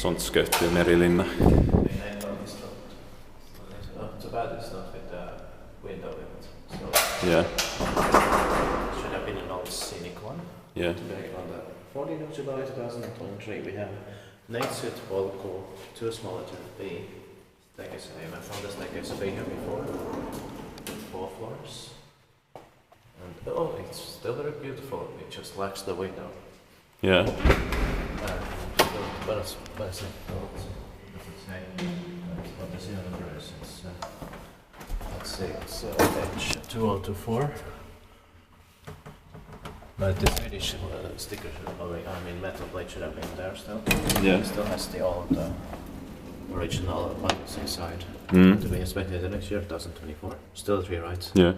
sånt skött i Merilinna. Too bad it's not with the window in it. So Yeah. should have been an old scenic one. Yeah. Today on the 14th of July 2023 we have Neitsytpolku, too smaller to be. Staircase A, and from the staircase B here before. 4 floors. And it's still very beautiful. It just lacks the window. Yeah. But it's what does it say? What the serial number is? Let's see, it's page 2024. But the Swedish sticker metal plate should have been there still. Yeah. It still has the old original buttons inside. To be inspected the next year, 2024. Still 3 rights. Yeah.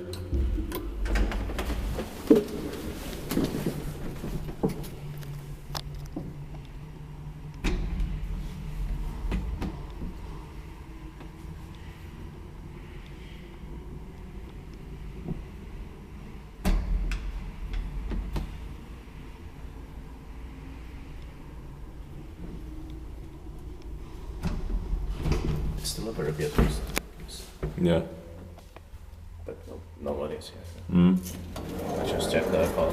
It's still a very beautiful place. Yeah. But nobody's here. Mm. I just checked the call.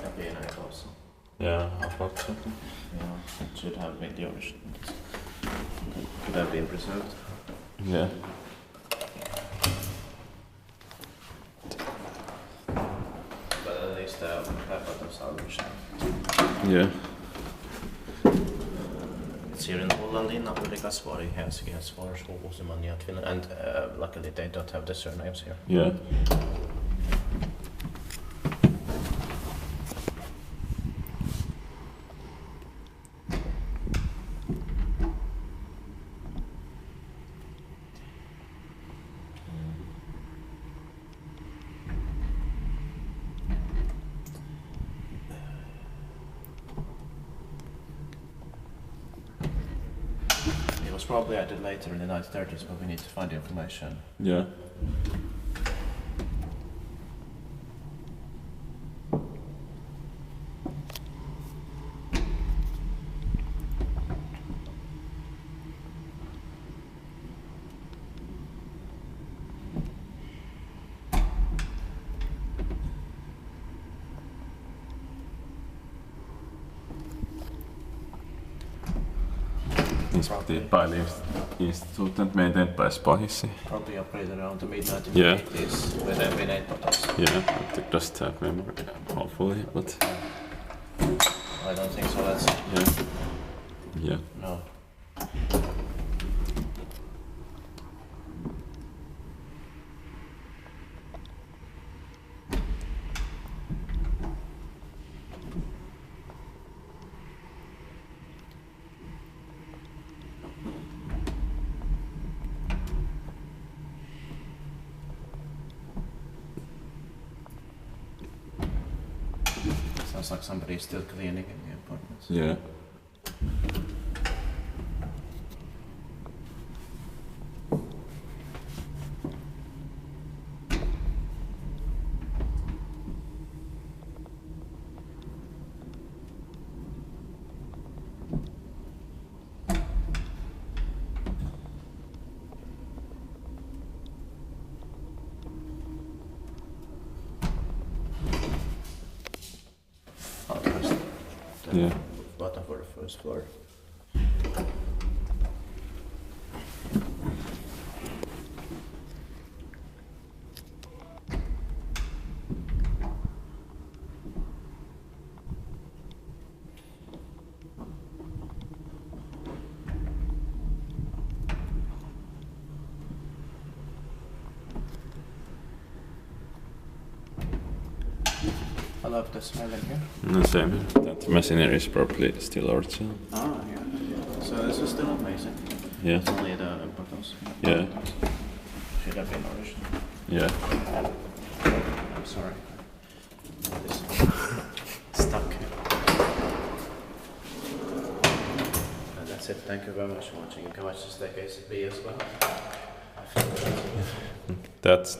Happy and I also. Yeah, I thought so. Yeah, it should have been the original. Could have been preserved. Yeah. But at least the buttons are original. Yeah. It's here in Holland, in Amerikasvuori, Helsinki has 4 Suvusimani at Finland, and luckily they don't have the surnames here. Yeah. It was probably added later in the 1930s, but we need to find the information. Yeah. Instituutet made it by Spicy. Probably operated around the mid-1980s Yeah. with their main buttons. Yeah, I just have memory, hopefully, but I don't think so, that's... yeah. No. Sounds like somebody's still cleaning in the apartments. Yeah. Yeah. Button for the first floor. I love the smell in here. No, same. That machinery is probably still original. Ah, yeah. So this is still amazing. Yeah. It's only the buttons. Yeah. Should have been original. Yeah. I'm sorry. It's stuck. And that's it. Thank you very much for watching. You can watch the staircase B as well. That's